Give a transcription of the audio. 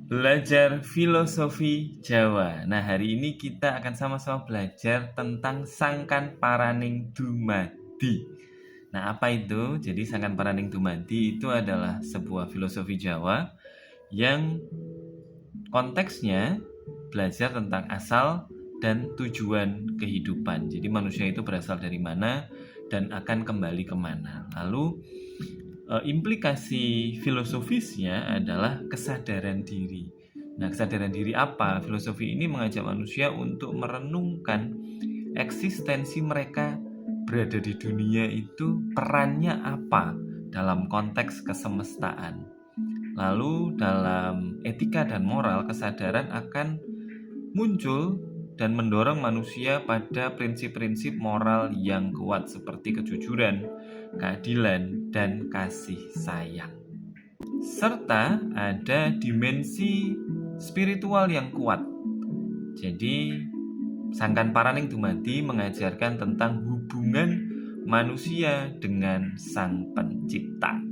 Belajar filosofi Jawa. Nah, hari ini kita akan sama-sama belajar tentang Sangkan Paraning Dumadi. Nah, apa itu? Jadi Sangkan Paraning Dumadi itu adalah sebuah filosofi Jawa yang konteksnya belajar tentang asal dan tujuan kehidupan. Jadi manusia itu berasal dari mana dan akan kembali kemana. Lalu implikasi filosofisnya adalah kesadaran diri. Nah, kesadaran diri apa? Filosofi ini mengajak manusia untuk merenungkan eksistensi mereka berada di dunia itu perannya apa dalam konteks kesemestaan. Lalu dalam etika dan moral, kesadaran akan muncul dan mendorong manusia pada prinsip-prinsip moral yang kuat seperti kejujuran, keadilan, dan kasih sayang. Serta ada dimensi spiritual yang kuat. Jadi, Sangkan Paraning Dumadi mengajarkan tentang hubungan manusia dengan Sang Pencipta.